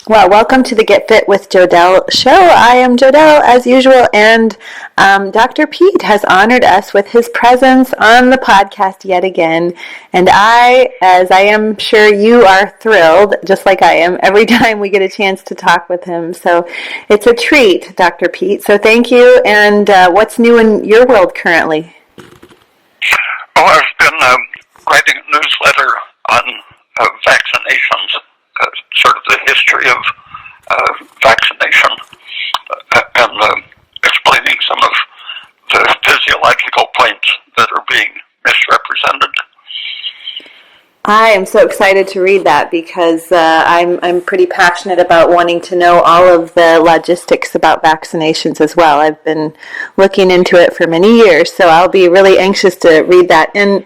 Well, welcome to the Get Fit with Jodelle show. I am Jodelle as usual, and Dr. Peat has honored us with his presence on the podcast yet again. And as I am sure you are thrilled, just like I am, every time we get a chance to talk with him. So it's a treat, Dr. Peat. So thank you. And what's new in your world currently? Oh, I've been writing a newsletter on vaccinations, sort of the history of vaccination, and explaining some of the physiological points that are being misrepresented. I am so excited to read that because I'm pretty passionate about wanting to know all of the logistics about vaccinations as well. I've been looking into it for many years, so I'll be really anxious to read that. And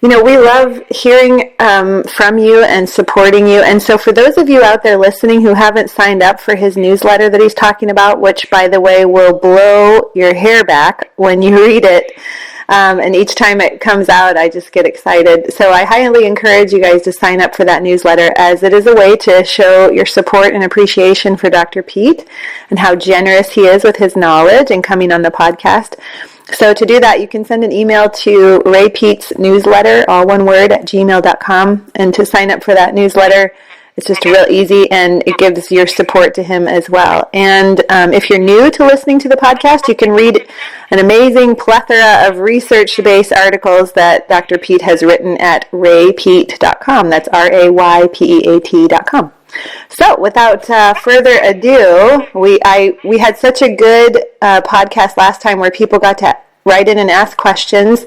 you know, we love hearing from you and supporting you. And so for those of you out there listening who haven't signed up for his newsletter that he's talking about, which, by the way, will blow your hair back when you read it, and each time it comes out, I just get excited. So I highly encourage you guys to sign up for that newsletter, as it is a way to show your support and appreciation for Dr. Peat and how generous he is with his knowledge and coming on the podcast. So to do that, you can send an email to Ray Peat's newsletter, all one word, at gmail.com. And to sign up for that newsletter, it's just real easy, and it gives your support to him as well. And if you're new to listening to the podcast, you can read an amazing plethora of research-based articles that Dr. Peat has written at raypeat.com. That's RAYPEAT.com. So, without further ado, we had such a good podcast last time where people got to write in and ask questions,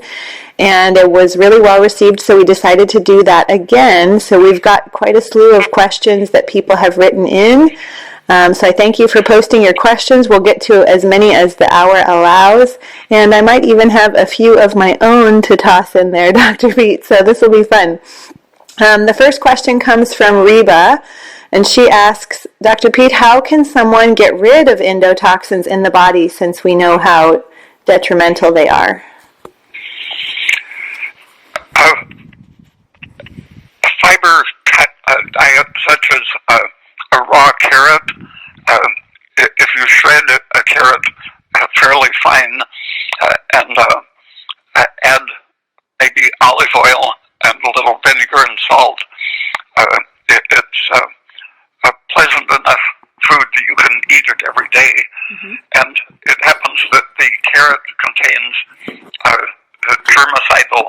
and it was really well received, so we decided to do that again. So we've got quite a slew of questions that people have written in. So I thank you for posting your questions. We'll get to as many as the hour allows, and I might even have a few of my own to toss in there, Dr. Peat, so this will be fun. The first question comes from Reba, and she asks, Dr. Peat, how can someone get rid of endotoxins in the body since we know how detrimental they are? A fiber diet such as a raw carrot, if you shred a carrot fairly fine and add maybe olive oil and a little vinegar and salt, it's a pleasant enough food that you can eat it every day. Mm-hmm. And it happens that the carrot contains germicidal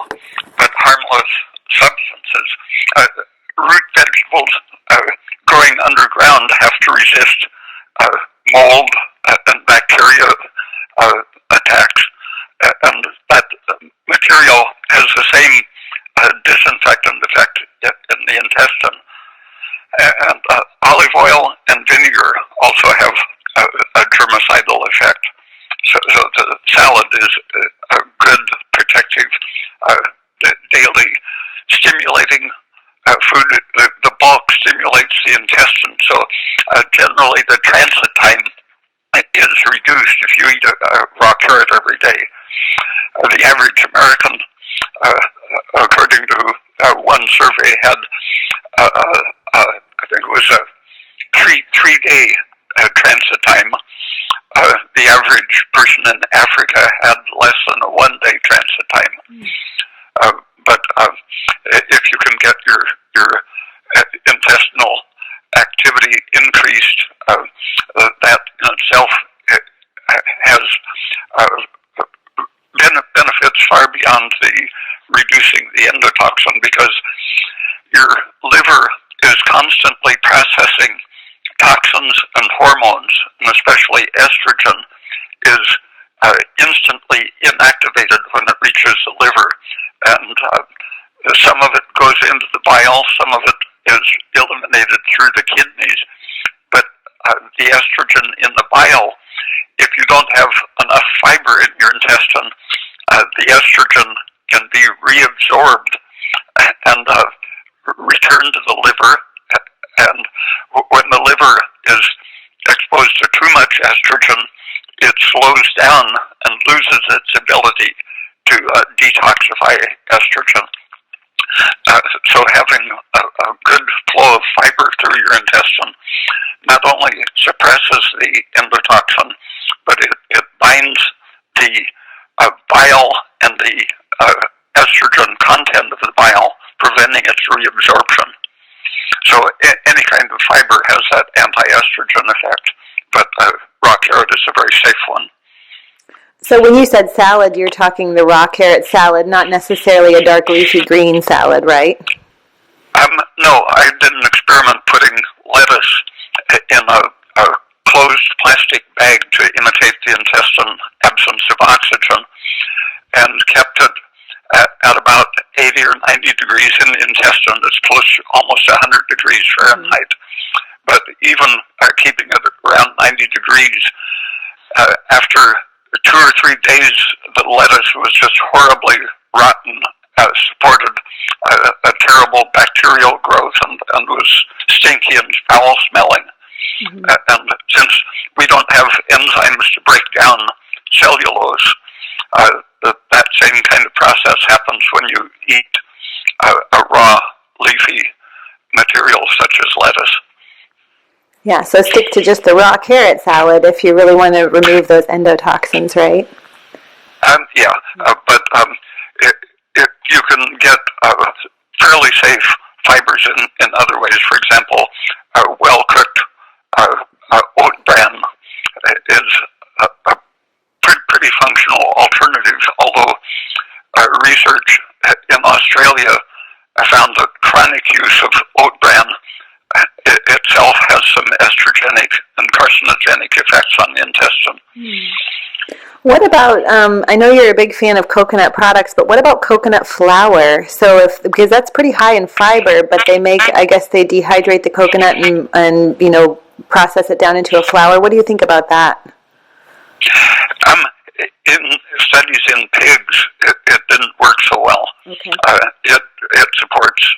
but harmless substances. Root vegetables growing underground have to resist mold and bacteria attacks, and that material has the same disinfectant effect in the intestine. And olive oil and vinegar also have a germicidal effect. So the salad is a good protective, daily stimulating food. The bulk stimulates the intestine. So generally the transit time is reduced if you eat a raw carrot every day. The average American, according to one survey, had I think it was a three-day transit time. The average person in Africa had less than a one-day transit time. But if you can get your intestinal activity increased, that in itself has benefits far beyond the reducing the endotoxin, because your liver is constantly processing toxins and hormones, and especially estrogen is instantly inactivated when it reaches the liver. And some of it goes into the bile, some of it is eliminated through the kidneys. But the estrogen in the bile, if you don't have enough fiber in your intestine, the estrogen can be reabsorbed and returned to the liver. And when the liver is exposed to too much estrogen, it slows down and loses its ability to detoxify estrogen. So having a good flow of fiber through your intestine not only suppresses the endotoxin, but it binds the bile and the estrogen content of the bile, preventing its reabsorption. So any kind of fiber has that anti-estrogen effect, but raw carrot is a very safe one. So when you said salad, you're talking the raw carrot salad, not necessarily a dark leafy green salad, right? No, I did an experiment putting lettuce in a closed plastic bag to imitate the intestine absence of oxygen, and kept it at about 80 or 90 degrees in the intestine. It's close to almost 100 degrees Fahrenheit. But even keeping it around 90 degrees, after 2 or 3 days, the lettuce was just horribly rotten, supported a terrible bacterial growth, and was stinky and foul smelling. And since we don't have enzymes to break down cellulose, that same kind of process happens when you eat a raw leafy material such as lettuce. Yeah, so stick to just the raw carrot salad if you really want to remove those endotoxins, right? But you can get fairly safe fibers in other ways. For example, well-cooked oat bran is a pretty functional alternative, although research in Australia found that chronic use of oat bran itself has some estrogenic and carcinogenic effects on the intestine. What about, I know you're a big fan of coconut products, but what about coconut flour? So because that's pretty high in fiber, but they I guess they dehydrate the coconut and process it down into a flour. What do you think about that? In studies in pigs, it didn't work so well. Okay. It supports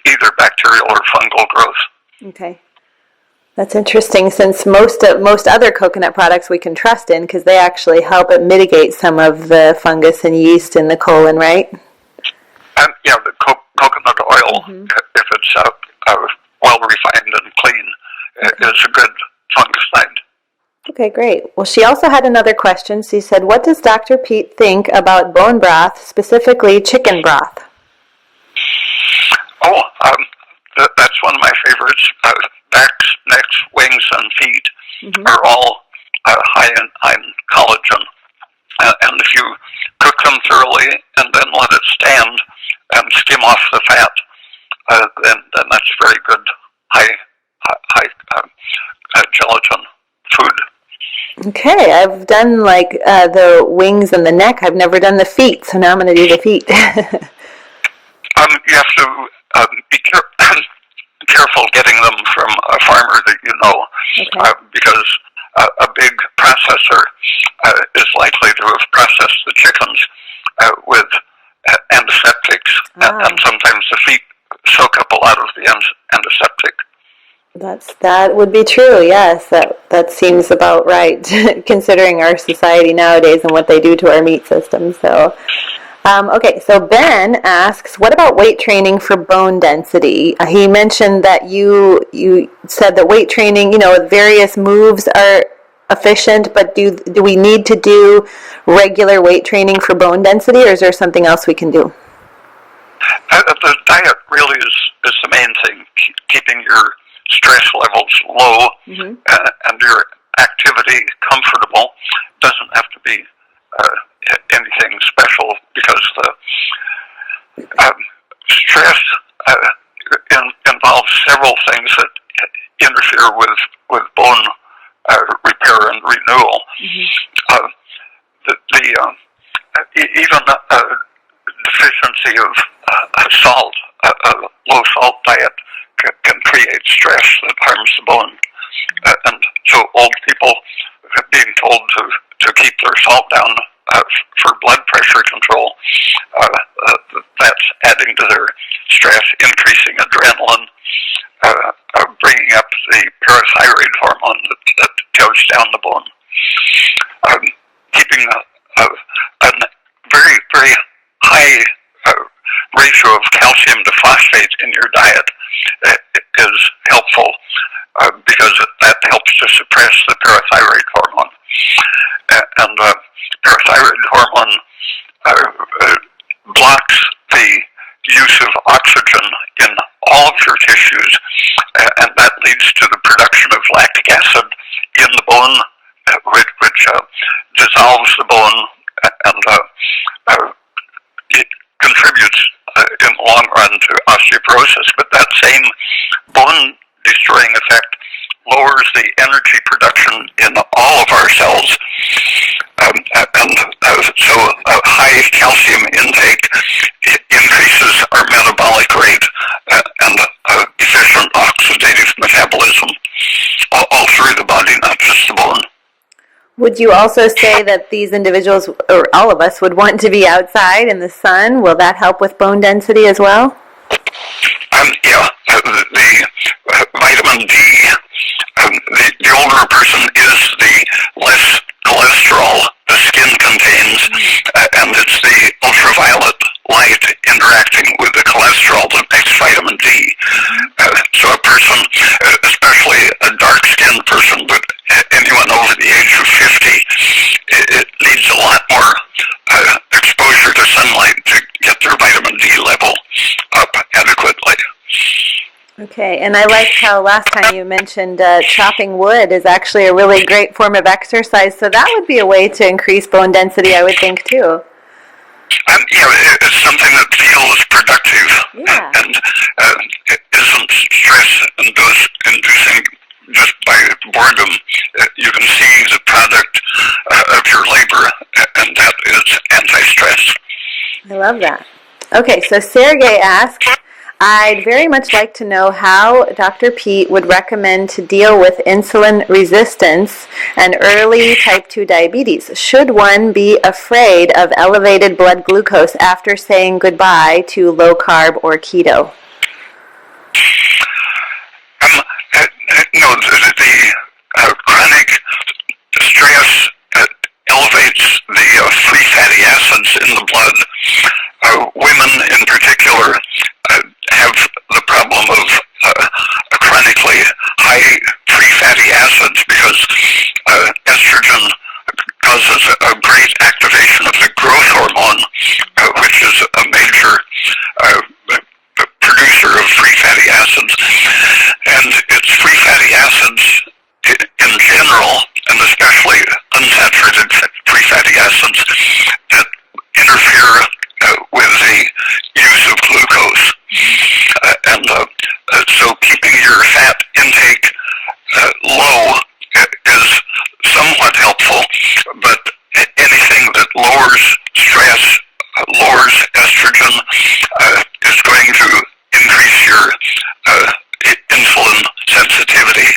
either bacterial or fungal growth. Okay. That's interesting, since most other coconut products we can trust in because they actually help it mitigate some of the fungus and yeast in the colon, right? The coconut oil, if it's well refined and clean, is a good fungicide. Okay, great. Well, she also had another question. She said, what does Dr. Peat think about bone broth, specifically chicken broth? Oh, that's one of my favorites. Backs, necks, wings, and feet are all high in collagen. And if you cook them thoroughly and then let it stand and skim off the fat, then that's very good high gelatin food. Okay, I've done the wings and the neck. I've never done the feet, so now I'm going to do the feet. You have to be careful getting them from a farmer that you know, because a big processor is likely to have processed the chickens with antiseptics, and sometimes the feet soak up a lot of the antiseptic. That would be true, yes. That seems about right, considering our society nowadays and what they do to our meat system. So, so Ben asks, what about weight training for bone density? He mentioned that you said that weight training, various moves are efficient, but do we need to do regular weight training for bone density, or is there something else we can do? The diet really is the main thing, keeping your stress levels low and your activity comfortable. Doesn't have to be anything special, because the stress involves several things that interfere with bone repair and renewal. Even deficiency of salt, a low salt diet can create stress that harms the bone. And so old people being told to keep their salt down for blood pressure control, that's adding to their stress, increasing adrenaline, bringing up the parathyroid hormone that goes down the bone. Keeping a very, very high ratio of calcium to phosphate in your diet is helpful because that helps to suppress the parathyroid hormone. And parathyroid hormone blocks the use of oxygen in all of your tissues, and that leads to the production of lactic acid in the bone, which dissolves the bone and it contributes in the long run to osteoporosis. But that same bone destroying effect lowers the energy production in all of our cells. So a high calcium intake increases our metabolic rate and efficient oxidative metabolism all through the body, not just the bone. Would you also say that these individuals, or all of us, would want to be outside in the sun? Will that help with bone density as well? Yeah, the vitamin D, the older a person is, the less cholesterol the skin contains, and it's the ultraviolet light interacting with the cholesterol that makes vitamin D. So a person, especially a dark-skinned person, but anyone over the age of 50, it needs a lot more exposure to sunlight to get their vitamin D level up adequately. Okay, and I liked how last time you mentioned chopping wood is actually a really great form of exercise, so that would be a way to increase bone density, I would think, too. Yeah, it's something that feels productive and it isn't stress-inducing just by boredom. You can see the product of your labor, and that is anti-stress. I love that. Okay, so Sergey asks, I'd very much like to know how Dr. Peat would recommend to deal with insulin resistance and early type 2 diabetes. Should one be afraid of elevated blood glucose after saying goodbye to low carb or keto? No, the chronic stress elevates the free fatty acids in the blood. Women in particular have the problem of chronically high free fatty acids because estrogen causes a great activation of the growth hormone, which is a major producer of free fatty acids. And it's free fatty acids in general, and especially unsaturated free fatty acids, that interfere with the use of glucose. So keeping your fat intake low is somewhat helpful, but anything that lowers stress, lowers estrogen, is going to increase your insulin sensitivity,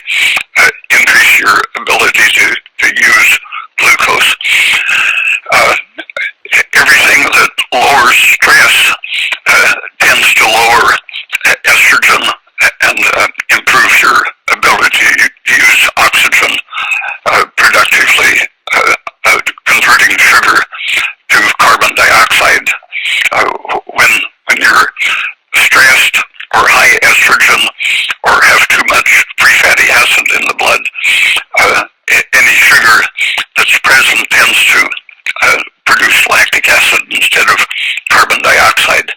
increase your ability to use glucose. Everything that lowers stress tends to lower estrogen and improve your ability to use oxygen productively, converting sugar to carbon dioxide. When you're stressed or high estrogen or have too much free fatty acid in the blood, any sugar that's present tends to produce lactic acid instead of carbon dioxide.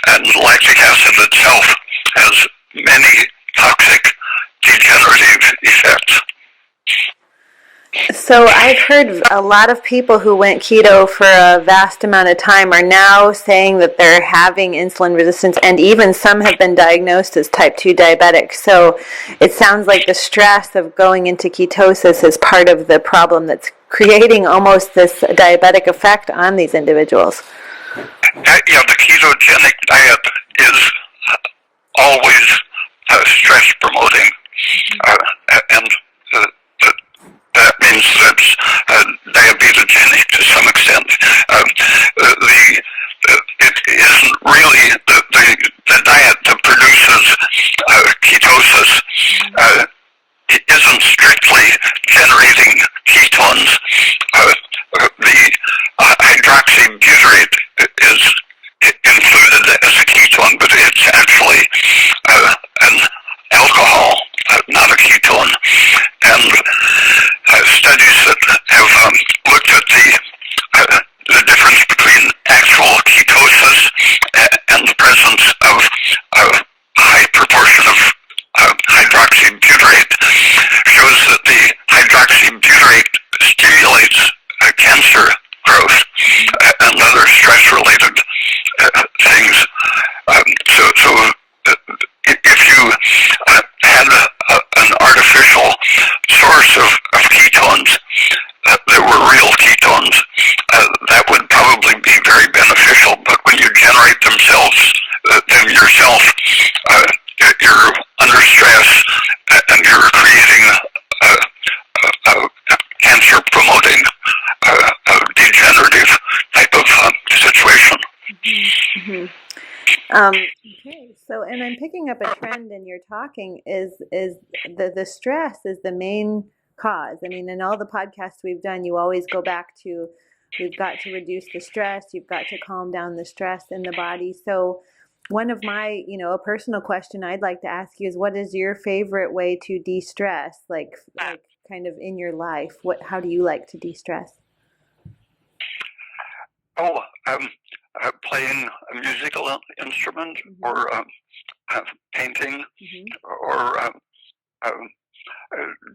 And lactic acid itself has many toxic degenerative effects. So I've heard a lot of people who went keto for a vast amount of time are now saying that they're having insulin resistance, and even some have been diagnosed as type 2 diabetic. So it sounds like the stress of going into ketosis is part of the problem that's creating almost this diabetic effect on these individuals. Yeah, the ketogenic diet is always stress promoting, and that means it's diabetogenic to some extent. It isn't really the diet that produces ketosis. It isn't strictly generating ketones. The hydroxybutyrate is included as a ketone, but it's actually an stress-related things. So if you had an artificial source of ketones that were real ketones, that would probably be very beneficial. But when you generate them yourself, you're under stress and you're creating a cancer-promoting, degenerative type of situation. Mm-hmm. Okay, so and I'm picking up a trend in your talking is the stress is the main cause. I mean, in all the podcasts we've done, you always go back to we've got to reduce the stress, you've got to calm down the stress in the body. So one of my, a personal question I'd like to ask you is what is your favorite way to de-stress, like kind of in your life? How do you like to de-stress? Oh, playing a musical instrument, mm-hmm. or painting, mm-hmm. or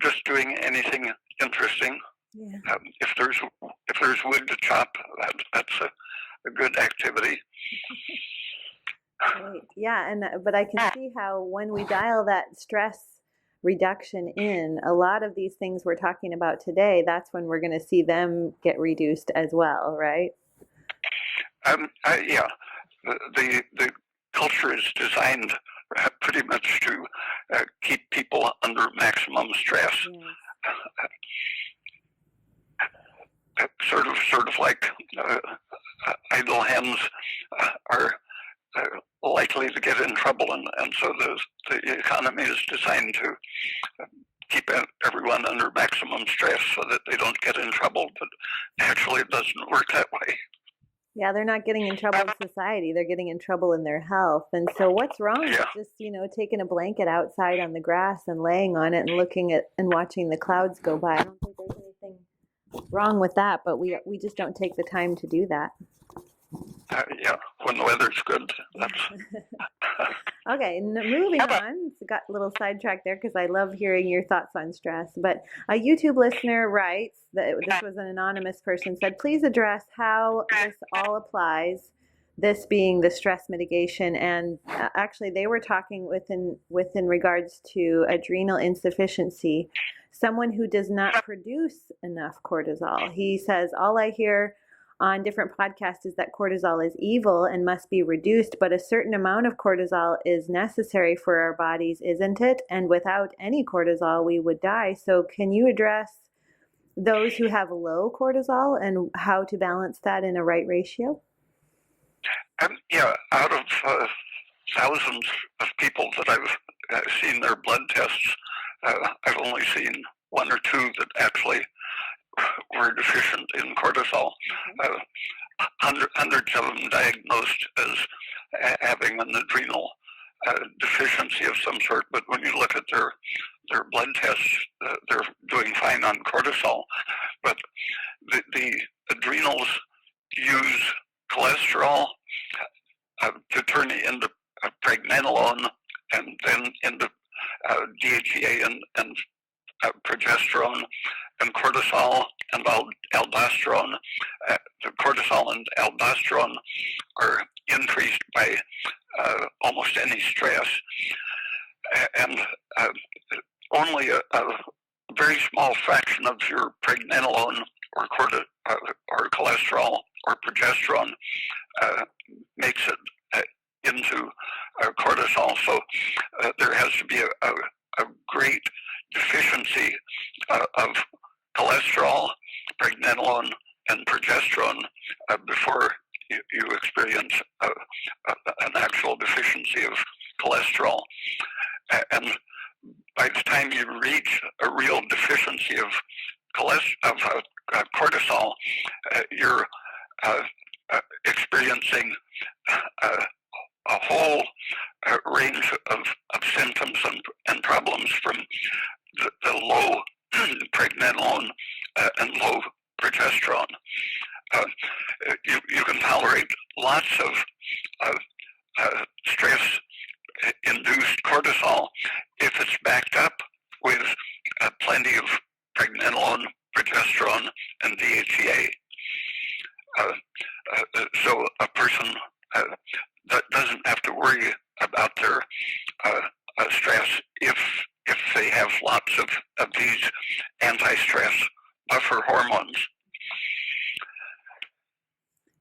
just doing anything interesting. Yeah. If there's wood to chop, that's a good activity. Right. Yeah, but I can see how when we dial that stress reduction in, a lot of these things we're talking about today, that's when we're going to see them get reduced as well, right? Yeah, the culture is designed pretty much to keep people under maximum stress. Yes. Sort of like idle hens are likely to get in trouble, and so the economy is designed to keep everyone under maximum stress so that they don't get in trouble. But actually, it doesn't work that way. Yeah, they're not getting in trouble in society. They're getting in trouble in their health. And so what's wrong with just, taking a blanket outside on the grass and laying on it and looking at and watching the clouds go by? I don't think there's anything wrong with that, but we just don't take the time to do that. Yeah, when the weather's good. Okay, moving on. Got a little sidetracked there because I love hearing your thoughts on stress. But a YouTube listener writes, that this was an anonymous person, said, please address how this all applies, this being the stress mitigation. And actually, they were talking within regards to adrenal insufficiency, someone who does not produce enough cortisol. He says, all I hear on different podcasts is that cortisol is evil and must be reduced, but a certain amount of cortisol is necessary for our bodies, isn't it? And without any cortisol, we would die. So can you address those who have low cortisol and how to balance that in a right ratio? Yeah, out of thousands of people that I've seen their blood tests, I've only seen one or two that actually were deficient in cortisol. Hundreds of them diagnosed as having an adrenal deficiency of some sort, but when you look at their blood tests, they're doing fine on cortisol. But the adrenals use cholesterol to turn into pregnenolone and then into DHEA and progesterone and cortisol and aldosterone. The cortisol and aldosterone are increased by almost any stress, and only a very small fraction of your pregnenolone or cholesterol or progesterone makes it into cortisol. So there has to be a great deficiency of cholesterol, pregnenolone, and progesterone before you experience an actual deficiency of cholesterol. And by the time you reach a real deficiency of cortisol, you're experiencing a whole range of symptoms and problems, from the low pregnenolone and low progesterone. You can tolerate lots of stress-induced cortisol if it's backed up with plenty of pregnenolone, progesterone, and DHEA. so a person that doesn't have to worry about their stress if they have lots of these anti-stress buffer hormones.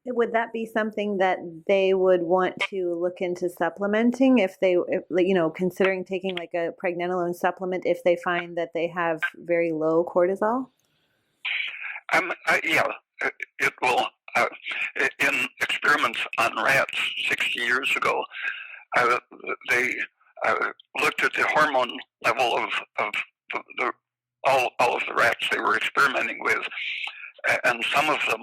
Would that be something that they would want to look into supplementing if considering taking like a pregnenolone supplement if they find that they have very low cortisol? Yeah, it will. In experiments on rats 60 years ago, they looked at the hormone level of all of the rats they were experimenting with, and some of them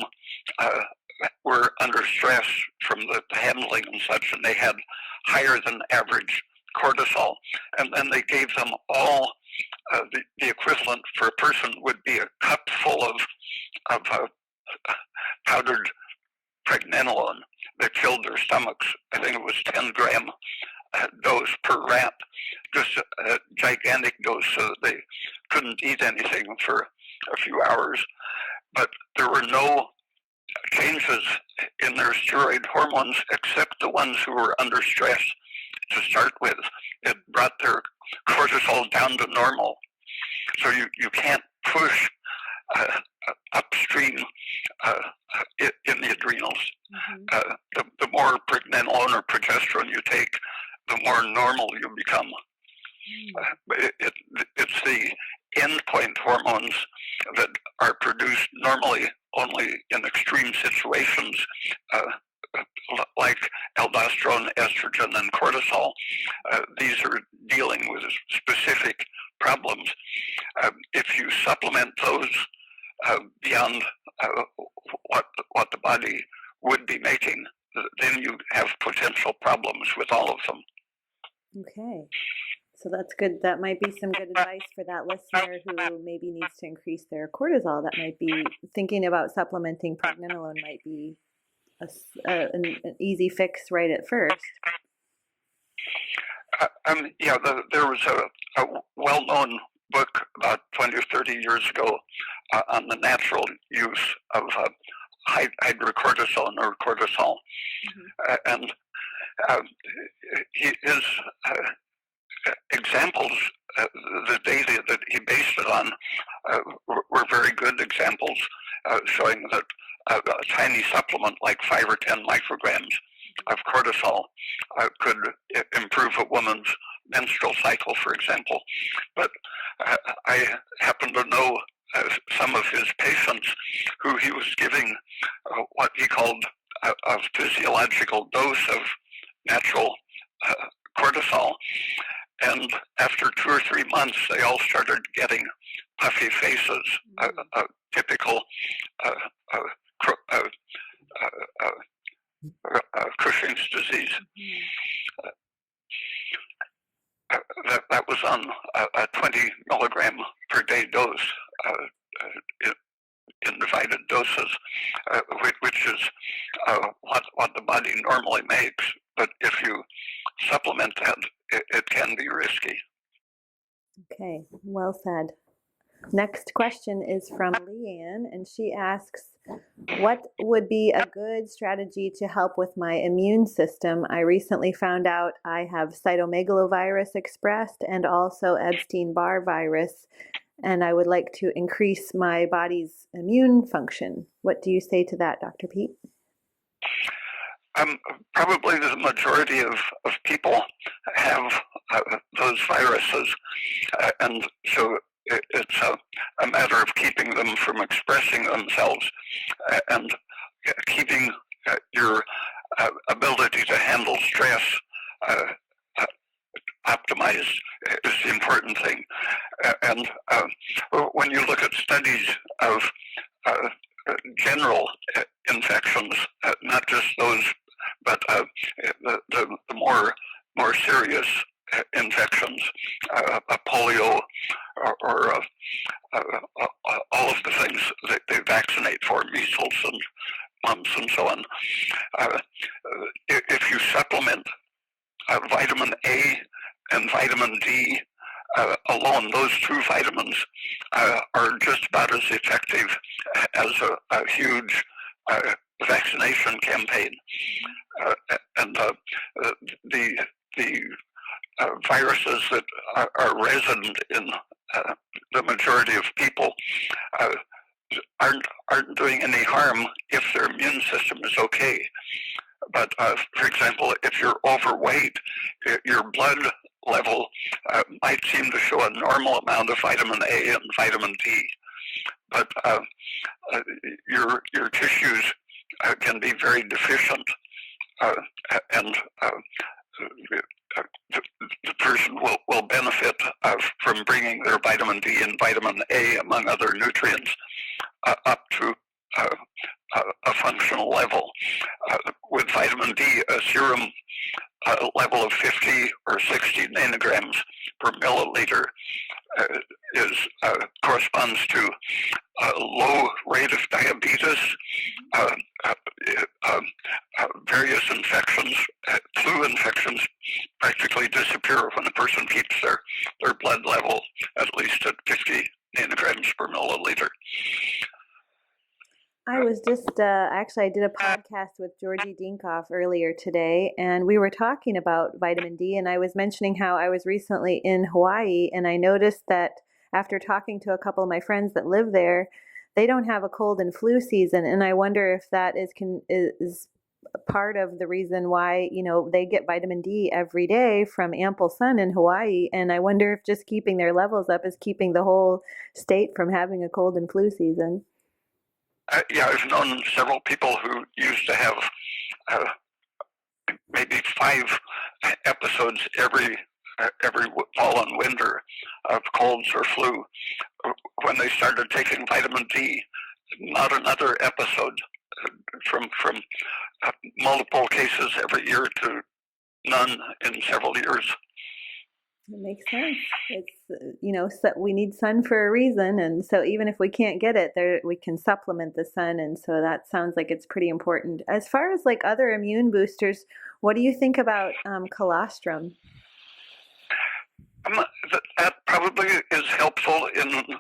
were under stress from the handling and such, and they had higher than average cortisol. And then they gave them all the equivalent for a person would be a cup full of powdered pregnenolone that filled their stomachs. I think it was 10-gram dose per rat, just a gigantic dose so that they couldn't eat anything for a few hours. But there were no changes in their steroid hormones except the ones who were under stress to start with. It brought their cortisol down to normal. So you can't push upstream in the adrenals. Mm-hmm. The more pregnenolone or progesterone you take, the more normal you become. It's the endpoint hormones that are produced normally only in extreme situations, like aldosterone, estrogen, and cortisol. These are dealing with specific problems. If you supplement those beyond what the body would be making, then you have potential problems with all of them. Okay. So that's good. That might be some good advice for that listener who maybe needs to increase their cortisol. That might be thinking about supplementing pregnenolone might be an easy fix right at first. Yeah, there was a well-known book about 20 or 30 years ago on the natural use of hydrocortisone or cortisol. Mm-hmm. And his examples, the data that he based it on, were very good examples, showing that a tiny supplement like 5 or 10 micrograms of cortisol could improve a woman's menstrual cycle, for example. But I happen to know some of his patients who he was giving what he called a physiological dose of natural cortisol. And after 2 or 3 months, they all started getting puffy faces, typical Cushing's disease. That was on a 20 milligram per day dose in divided doses, which is what the body normally makes. But if you supplement that, it can be risky. Okay, well said. Next question is from Leanne, and she asks, what would be a good strategy to help with my immune system? I recently found out I have cytomegalovirus expressed and also Epstein-Barr virus, and I would like to increase my body's immune function. What do you say to that, Dr. Peat? Probably the majority of people have those viruses, and so it's a matter of keeping them from expressing themselves and keeping your ability to handle stress optimized is the important thing. And when you look at studies of general infections, not just those, but the more serious infections, polio, or all of the things that they vaccinate for, measles and mumps and so on. If you supplement vitamin A and vitamin D alone, those two vitamins are just about as effective as a huge vaccination campaign, and the viruses that are resident in the majority of people aren't doing any harm if their immune system is okay. But for example, if you're overweight, your blood level might seem to show a normal amount of vitamin A and vitamin D, but your tissues can be very deficient, and the person will benefit from bringing their vitamin D and vitamin A, among other nutrients, up to a functional level. With vitamin D, a serum level of 50 or 60 nanograms per milliliter corresponds to a low rate of diabetes, various infections, flu infections practically disappear when a person keeps their blood level at least at 50 nanograms per milliliter. I was just, actually, I did a podcast with Georgie Dinkoff earlier today, and we were talking about vitamin D, and I was mentioning how I was recently in Hawaii, and I noticed that after talking to a couple of my friends that live there, they don't have a cold and flu season, and I wonder if that is part of the reason why, they get vitamin D every day from ample sun in Hawaii, and I wonder if just keeping their levels up is keeping the whole state from having a cold and flu season. Yeah, I've known several people who used to have maybe 5 episodes every fall and winter of colds or flu. When they started taking vitamin D, not another episode, from multiple cases every year to none in several years. It makes sense. It's, so we need sun for a reason. And so even if we can't get it there, we can supplement the sun. And so that sounds like it's pretty important. As far as like other immune boosters, what do you think about colostrum? That probably is helpful in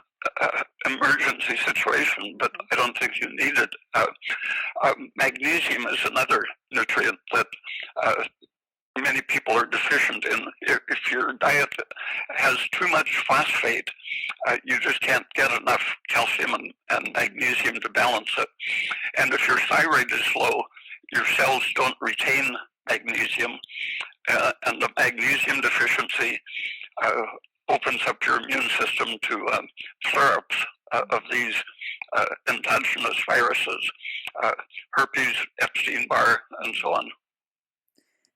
emergency situation, but I don't think you need it. Magnesium is another nutrient that many people are deficient in. If your diet has too much phosphate, you just can't get enough calcium and magnesium to balance it. And if your thyroid is low, your cells don't retain magnesium, and the magnesium deficiency opens up your immune system to flare-ups of these endogenous viruses, herpes, Epstein-Barr, and so on.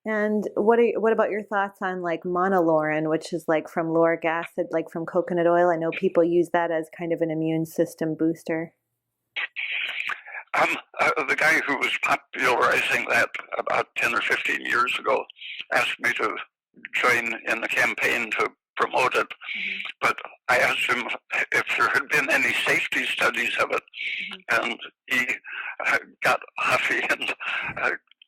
And what about your thoughts on like Monolaurin, which is like from lauric acid, like from coconut oil? I know people use that as kind of an immune system booster. The guy who was popularizing that about 10 or 15 years ago asked me to join in the campaign to promote it, but I asked him if there had been any safety studies of it, and he got huffy and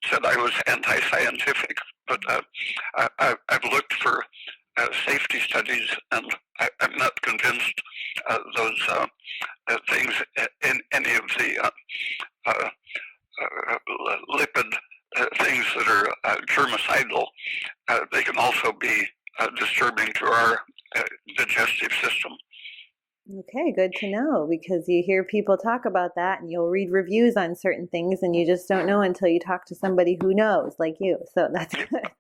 said I was anti-scientific, but I've looked for safety studies, and I'm not convinced those things in any of the lipid things that are germicidal. They can also be disturbing to our digestive system. Okay, good to know, because you hear people talk about that and you'll read reviews on certain things and you just don't know until you talk to somebody who knows, like you. So that's good.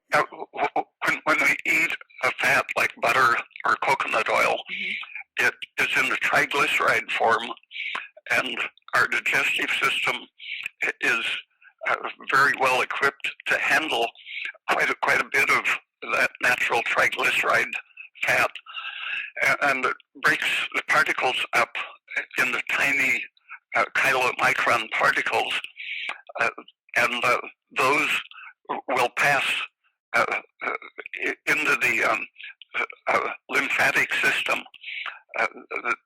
When we eat a fat like butter or coconut oil, it is in the triglyceride form, and our digestive system is very well equipped to handle quite a bit of that natural triglyceride fat, and it breaks the particles up into tiny chylomicron particles, and those will pass into the lymphatic system.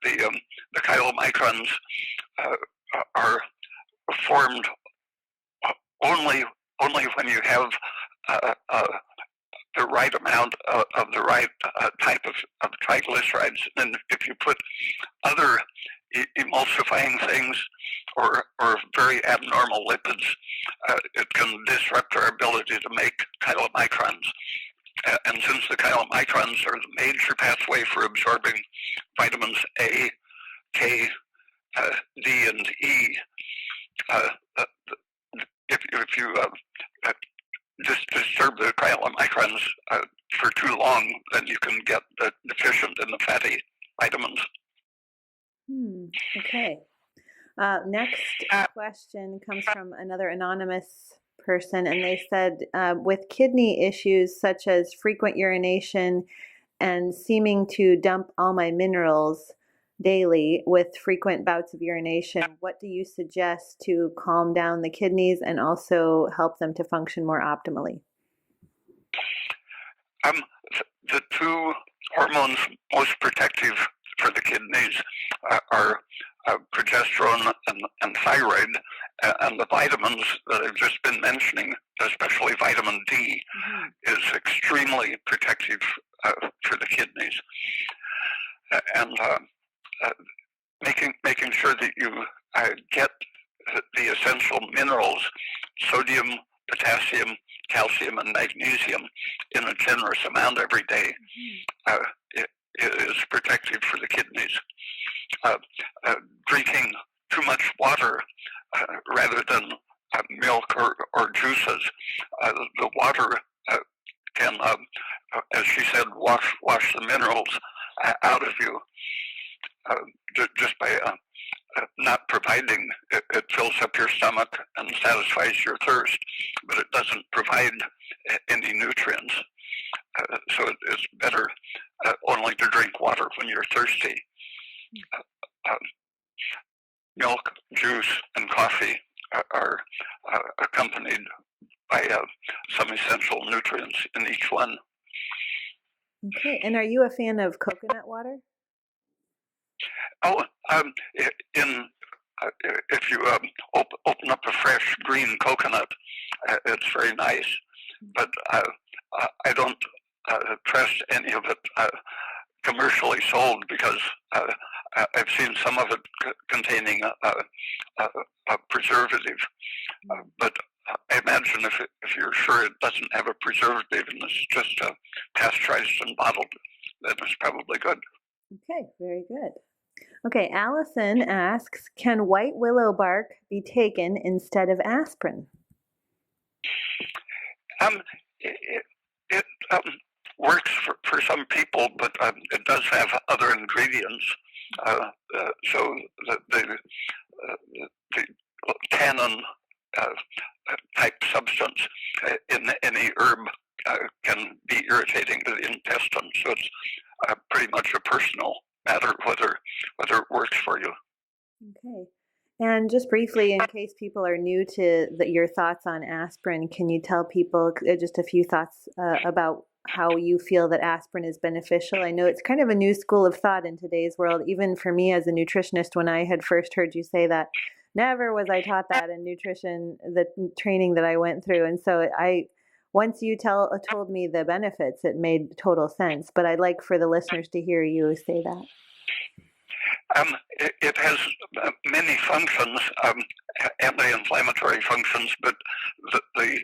The chylomicrons are formed only when you have the right amount of the right type of triglycerides. And if you put other emulsifying things or very abnormal lipids, it can disrupt our ability to make chylomicrons. And since the chylomicrons are the major pathway for absorbing vitamins A, K, D, and E, if you just disturb the chylomicrons for too long, then you can get deficient in the fatty vitamins. Okay. Next question comes from another anonymous person, and they said, with kidney issues such as frequent urination and seeming to dump all my minerals daily with frequent bouts of urination, what do you suggest to calm down the kidneys and also help them to function more optimally? The two hormones most protective for the kidneys are progesterone and thyroid, and the vitamins that I've just been mentioning, especially vitamin D, is extremely protective for the kidneys. And making sure that you get the essential minerals, sodium, potassium, calcium, and magnesium in a generous amount every day is protective for the kidneys. Drinking too much water rather than milk or juices, the water can, as she said, wash the minerals out of you just by not providing. It fills up your stomach and satisfies your thirst, but it doesn't provide any nutrients. So it's better only to drink water when you're thirsty. Milk, juice, and coffee are accompanied by some essential nutrients in each one. Okay, and are you a fan of coconut water? Oh, if you open up a fresh green coconut, it's very nice. But I don't trust any of it commercially sold, because I've seen some of it containing a preservative. But I imagine if you're sure it doesn't have a preservative and it's just pasteurized and bottled, then it's probably good. Okay, very good. Okay, Allison asks, can white willow bark be taken instead of aspirin? It works for some people, but it does have other ingredients. So the tannin type substance in any herb can be irritating to the intestine. So it's pretty much a personal matter whether it works for you. Okay. And just briefly, in case people are new to your thoughts on aspirin, can you tell people just a few thoughts about how you feel that aspirin is beneficial? I know it's kind of a new school of thought in today's world, even for me as a nutritionist. When I had first heard you say that, never was I taught that in nutrition, the training that I went through. And so once you told me the benefits, it made total sense. But I'd like for the listeners to hear you say that. It has many functions, anti-inflammatory functions, but the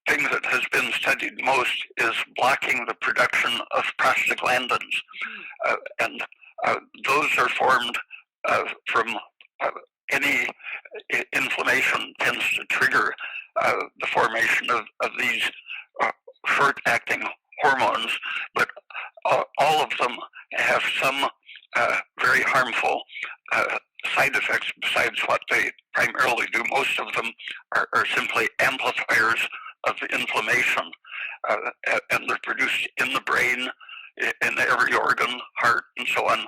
thing that has been studied most is blocking the production of prostaglandins. And those are formed from any inflammation tends to trigger the formation of these short-acting hormones, but all of them have some very harmful side effects besides what they primarily do. Most of them are simply amplifiers of the inflammation, and they're produced in the brain, in every organ, heart, and so on,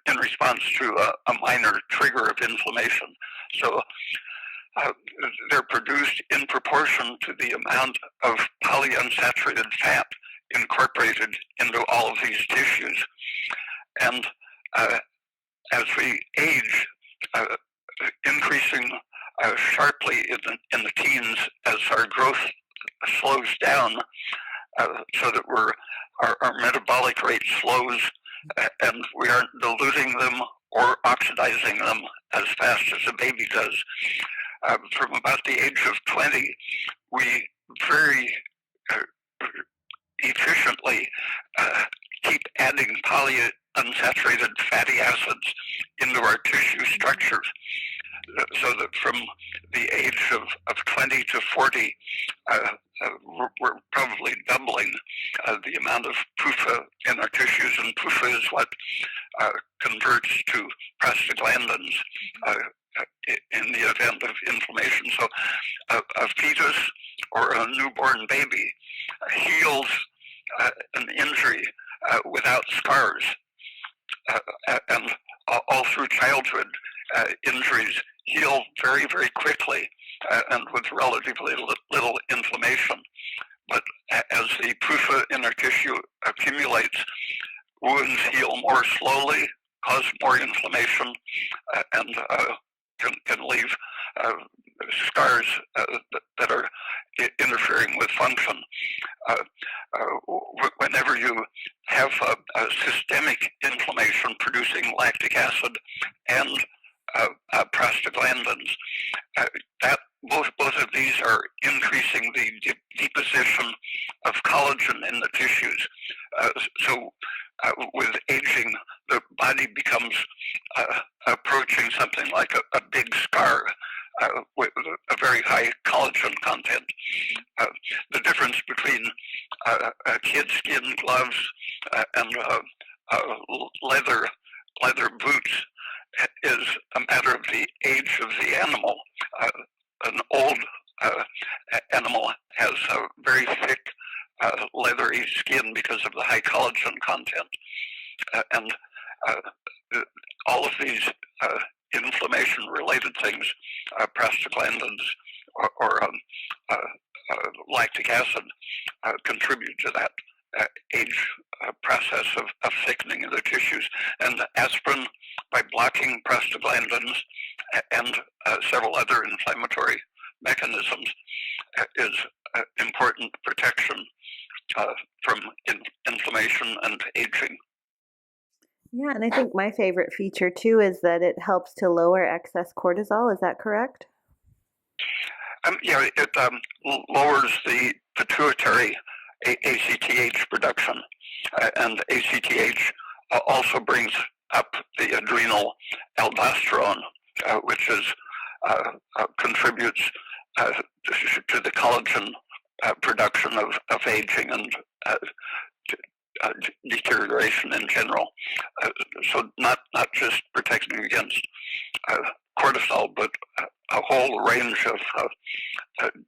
in response to a minor trigger of inflammation. So they're produced in proportion to the amount of polyunsaturated fat incorporated into all of these tissues. And as we age, increasing sharply in the teens as our growth slows down, so that our metabolic rate slows, and we aren't diluting them or oxidizing them as fast as a baby does. From about the age of 20, we very efficiently keep adding polyunsaturated fatty acids into our tissue structures, so that from the age of 20 to 40, we're probably doubling the amount of PUFA in our tissues, and PUFA is what converts to prostaglandins in the event of inflammation. So a fetus or a newborn baby heals an injury without scars, and all through childhood, injuries heal very, very quickly and with relatively little inflammation. But as the PUFA in our tissue accumulates, wounds heal more slowly, cause more inflammation, and can leave scars that are interfering with function. Whenever you have a systemic inflammation producing lactic acid and prostaglandins, both of these are increasing the deposition of collagen in the tissues. So with aging, the body becomes approaching something like a big scar with a very high collagen content. The difference between kid skin gloves and leather boots is a matter of the age of the animal. An old animal has a very thick, leathery skin because of the high collagen content. And all of these inflammation-related things, prostaglandins or lactic acid, contribute to that age process of thickening of the tissues. And aspirin, by blocking prostaglandins and several other inflammatory mechanisms, is important protection from inflammation and aging. Yeah, and I think my favorite feature too is that it helps to lower excess cortisol. Is that correct? Yeah, it lowers the pituitary ACTH production, and ACTH also brings up the adrenal aldosterone, which is contributes to the collagen production of aging and deterioration in general. So not just protecting against cortisol, but a whole range of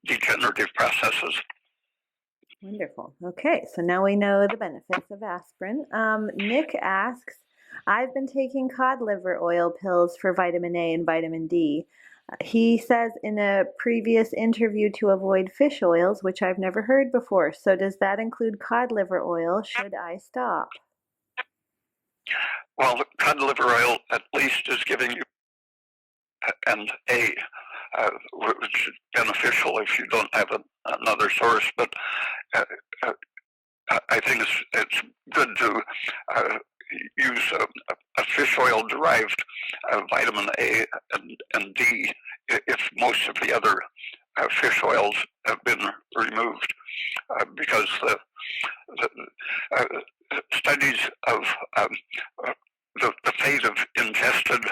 degenerative processes. Wonderful. Okay, so now we know the benefits of aspirin. Nick asks, I've been taking cod liver oil pills for vitamin A and vitamin D. He says in a previous interview to avoid fish oils, which I've never heard before. So does that include cod liver oil? Should I stop? Well, cod liver oil at least is giving you an A, which is beneficial if you don't have another source. But I think it's good to use a fish oil derived vitamin A and D if most of the other fish oils have been removed, because the studies of the fate of ingested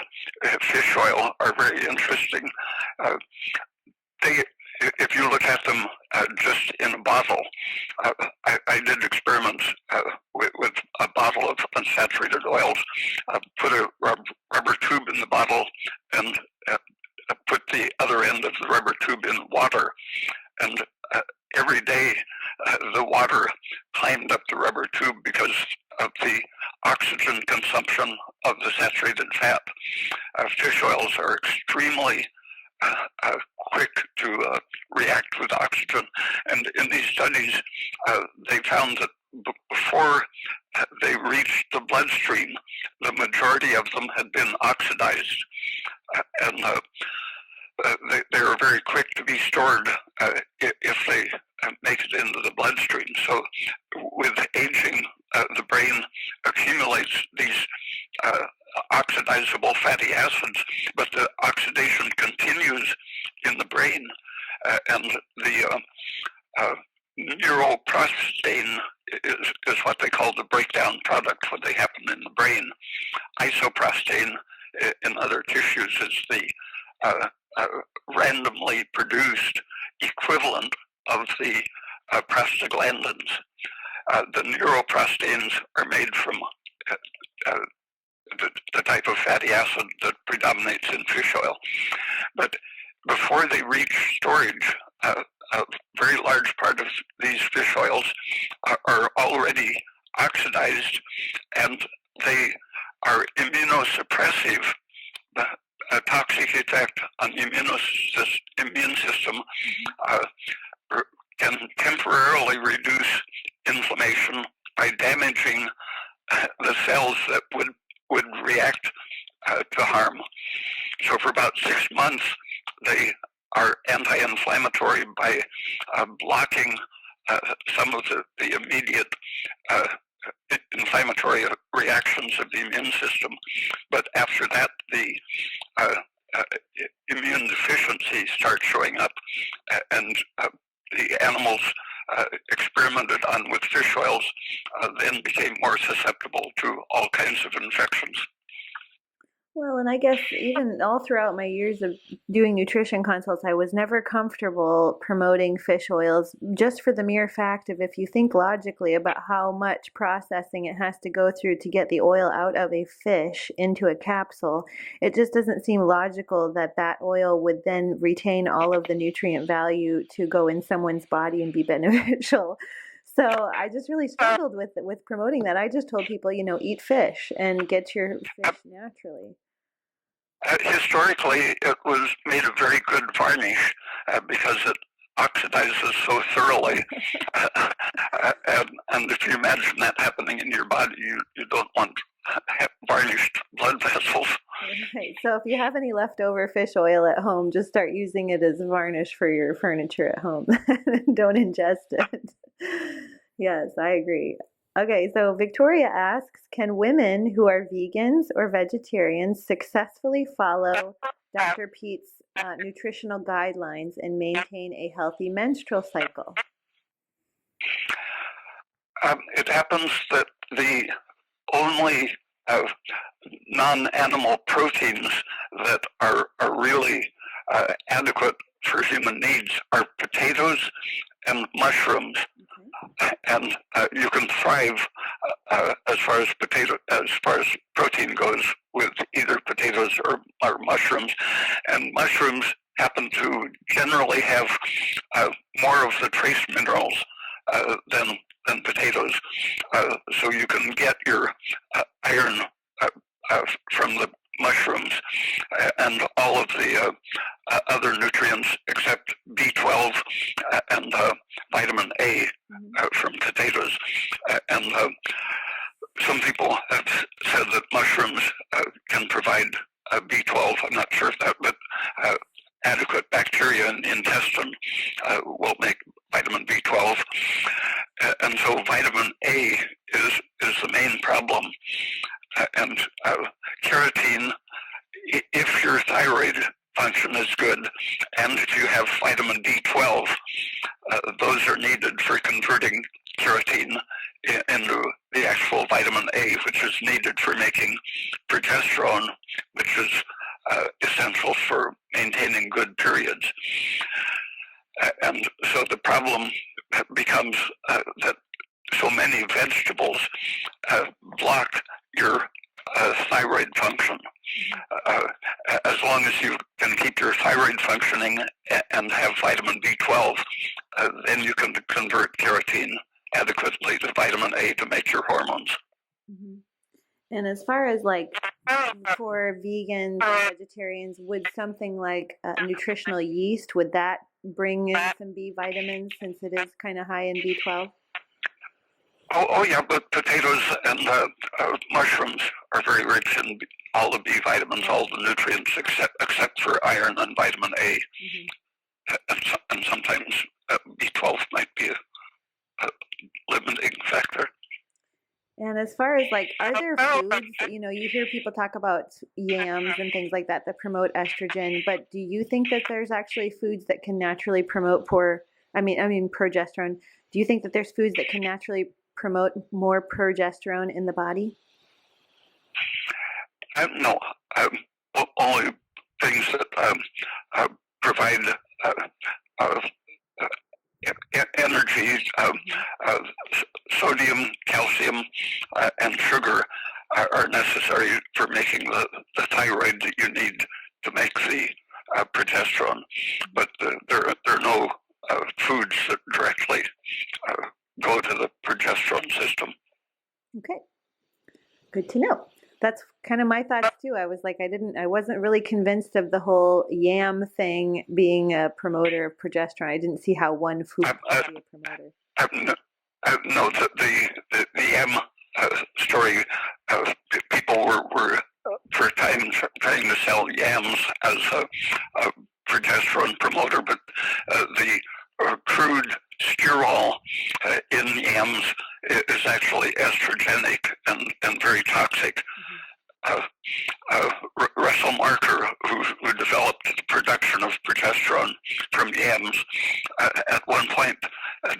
fish oil are very interesting. If you look at them just in a bottle, I did experiments with a bottle of unsaturated oils, put a rubber tube in the bottle and put the other end of the rubber tube in water, and every day the water climbed up the rubber tube because of the oxygen consumption of the saturated fat. Fish oils are extremely quick to react with oxygen, and in these studies they found that before they reached the bloodstream, the majority of them had been oxidized, and they are very quick to be stored if they make it into the bloodstream. So with aging, the brain accumulates these oxidizable fatty acids, but the oxidation continues in the brain, and the neuroprostane is what they call the breakdown product when they happen in the brain. Isoprostane in other tissues is the randomly produced equivalent of the prostaglandins. The neuroprostanes are made from the type of fatty acid that predominates in fish oil. But before they reach storage, a very large part of these fish oils are already oxidized, and they are immunosuppressive. A toxic effect on the immune system can temporarily reduce inflammation by damaging the cells that would react to harm. So for about 6 months, they are anti-inflammatory by blocking some of the immediate inflammatory reactions of the immune system. But after that, the immune deficiency starts showing up, and the animals experimented on with fish oils then became more susceptible to all kinds of infections. Well, and I guess even all throughout my years of doing nutrition consults, I was never comfortable promoting fish oils, just for the mere fact of, if you think logically about how much processing it has to go through to get the oil out of a fish into a capsule, it just doesn't seem logical that that oil would then retain all of the nutrient value to go in someone's body and be beneficial. So I just really struggled with promoting that. I just told people, eat fish and get your fish naturally. Historically, it was made a very good varnish because it oxidizes so thoroughly. And if you imagine that happening in your body, you don't want varnished blood vessels. Right. So if you have any leftover fish oil at home, just start using it as varnish for your furniture at home. Don't ingest it. Yes, I agree. Okay, so Victoria asks, can women who are vegans or vegetarians successfully follow Dr. Peat's nutritional guidelines and maintain a healthy menstrual cycle? It happens that the only non-animal proteins that are really adequate for human needs are potatoes and mushrooms. And you can thrive as far as protein goes with either potatoes or mushrooms. And mushrooms happen to generally have more of the trace minerals than potatoes. So you can get your iron from the mushrooms and all of the other nutrients except B12 and vitamin A from potatoes. And some people have said that mushrooms can provide B12. I'm not sure if that, but adequate bacteria in the intestine will make vitamin B12. And so vitamin A is the main problem. And keratin, if your thyroid function is good and if you have vitamin B12, those are needed for converting keratin into the actual vitamin A, which is needed for making progesterone, which is essential for maintaining good periods. And so the problem becomes that so many vegetables block your thyroid function. As long as you can keep your thyroid functioning and have vitamin B12, then you can convert keratin adequately to vitamin A to make your hormones. Mm-hmm. And as far as for vegans or vegetarians, would something like nutritional yeast, would that bring in some B vitamins since it is kind of high in B12? Oh yeah, but potatoes and mushrooms are very rich in all the B vitamins, all the nutrients except for iron and vitamin A. And sometimes B12 might be a limiting factor. And as far as like, are there foods, you hear people talk about yams and things like that promote estrogen, but do you think that there's actually foods that can naturally promote progesterone? Do you think that there's foods that can naturally promote more progesterone in the body? No, only things that provide energy, sodium, calcium, and sugar are necessary for making the thyroid that you need to make the progesterone. But there are no foods that directly go to the progesterone system. Okay, good to know. That's kind of my thoughts too. I was like, I wasn't really convinced of the whole yam thing being a promoter of progesterone. I didn't see how one food could be a promoter. No, the yam story, people were for a time trying to sell yams as a progesterone promoter, but the crude sterol in yams is actually estrogenic and very toxic. Russell Marker, who developed the production of progesterone from yams, at one point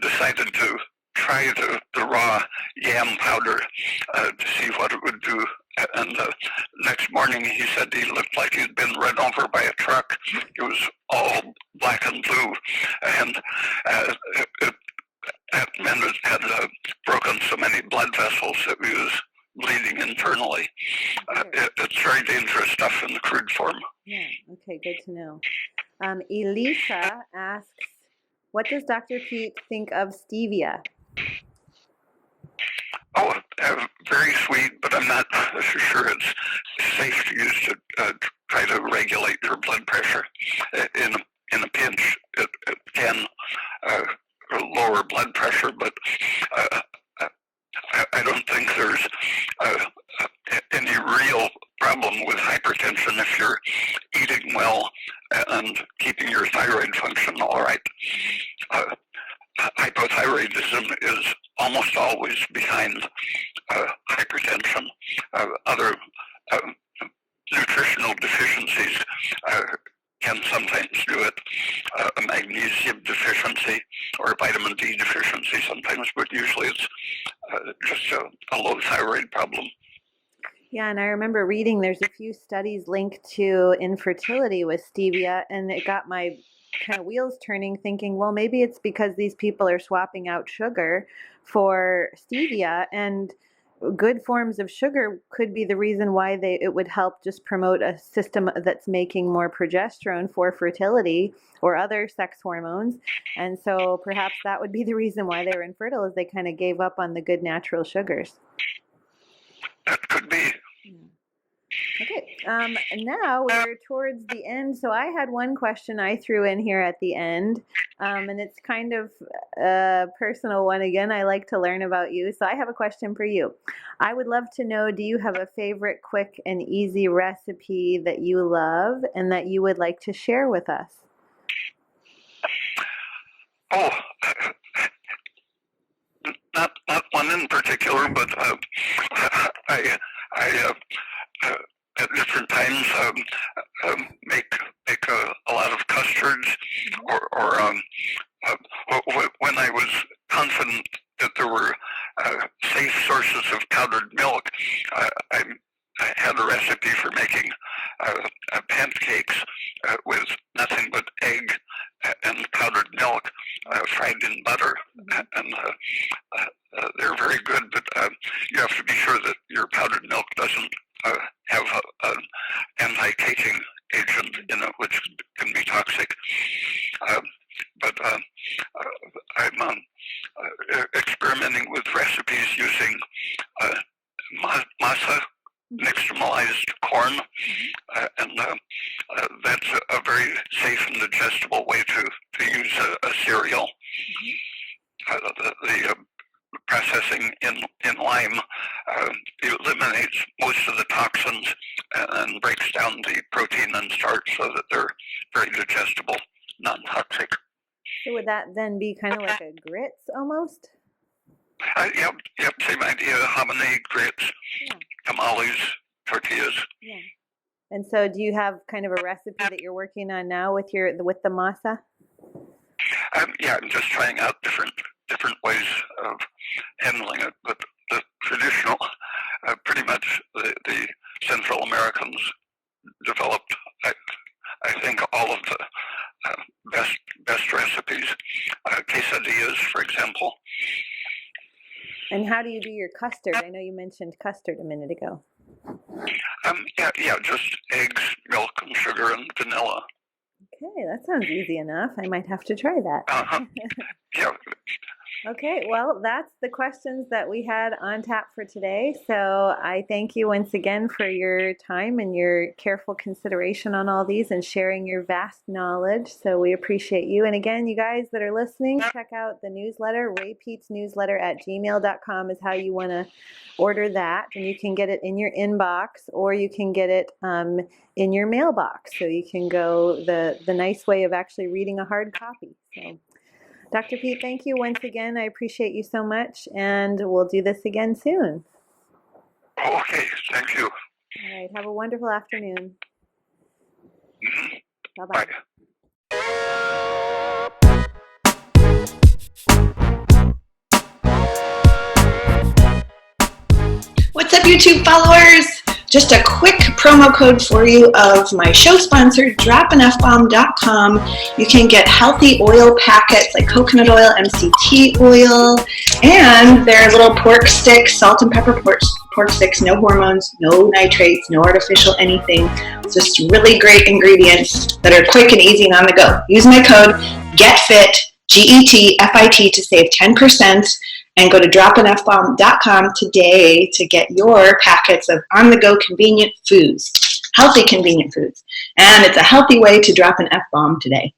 decided to try the raw yam powder to see what it would do. And next morning he said he looked like he'd been run over by a truck. It was all black and blue, and that meant it had broken so many blood vessels that he was bleeding internally. It's very dangerous stuff in the crude form. Yeah, okay, good to know. Elisa asks, what does Dr. Peat think of stevia? Oh, very sweet, but I'm not sure it's safe to use to try to regulate your blood pressure. In a pinch, it can lower blood pressure, but I don't think there's any real problem with hypertension if you're eating well and keeping your thyroid function all right. Hypothyroidism is almost always behind hypertension. Other nutritional deficiencies can sometimes do it. A magnesium deficiency or a vitamin D deficiency sometimes, but usually it's just a low thyroid problem. Yeah, and I remember reading there's a few studies linked to infertility with stevia, and it got my kind of wheels turning, thinking, well, maybe it's because these people are swapping out sugar for stevia, and good forms of sugar could be the reason why it would help just promote a system that's making more progesterone for fertility or other sex hormones. And so perhaps that would be the reason why they were infertile, is they kind of gave up on the good natural sugars. That could be. Okay, now we're towards the end. So I had one question I threw in here at the end, and it's kind of a personal one again. I like to learn about you. So I have a question for you. I would love to know, do you have a favorite quick and easy recipe that you love and that you would like to share with us? Oh, not one in particular, but I at different times make a lot of custards, or when I was confident that there were safe sources of powdered milk, I had a recipe for making pancakes with nothing but egg and powdered milk fried in butter, and they're very good, but you have to be sure that your powdered milk doesn't have an anti-caking agent in it, which can be toxic. But I'm experimenting with recipes using masa, nixtamalized corn, and that's a very safe and digestible way to use a cereal. The processing in lime eliminates most of the toxins and breaks down the protein and starch so that they're very digestible, non-toxic. So would that then be kind of like a grits almost? Yep, same idea. Hominy, grits, tamales, tortillas. Yeah. And so do you have kind of a recipe that you're working on now with the masa? I'm just trying out different ways of handling it. But the traditional, pretty much the Central Americans developed, I think, all of the best recipes. Quesadillas, for example. And how do you do your custard? I know you mentioned custard a minute ago. Just eggs, milk, and sugar, and vanilla. Okay, that sounds easy enough. I might have to try that. Yeah. Okay, well, that's the questions that we had on tap for today. So I thank you once again for your time and your careful consideration on all these and sharing your vast knowledge. So we appreciate you. And again, you guys that are listening, check out the newsletter. Ray Peat's newsletter at gmail.com is how you want to order that. And you can get it in your inbox, or you can get it in your mailbox. So you can go the nice way of actually reading a hard copy. So Dr. Peat, thank you once again. I appreciate you so much, and we'll do this again soon. Okay, thank you. All right, have a wonderful afternoon. Mm-hmm. Bye-bye. Bye. What's up, YouTube followers? Just a quick promo code for you of my show sponsor, dropandfbomb.com. You can get healthy oil packets like coconut oil, MCT oil, and their little pork sticks, salt and pepper pork sticks, no hormones, no nitrates, no artificial anything. It's just really great ingredients that are quick and easy and on the go. Use my code GETFIT, GETFIT, to save 10%. And go to dropandfbomb.com today to get your packets of on-the-go convenient foods, healthy convenient foods. And it's a healthy way to drop an F-bomb today.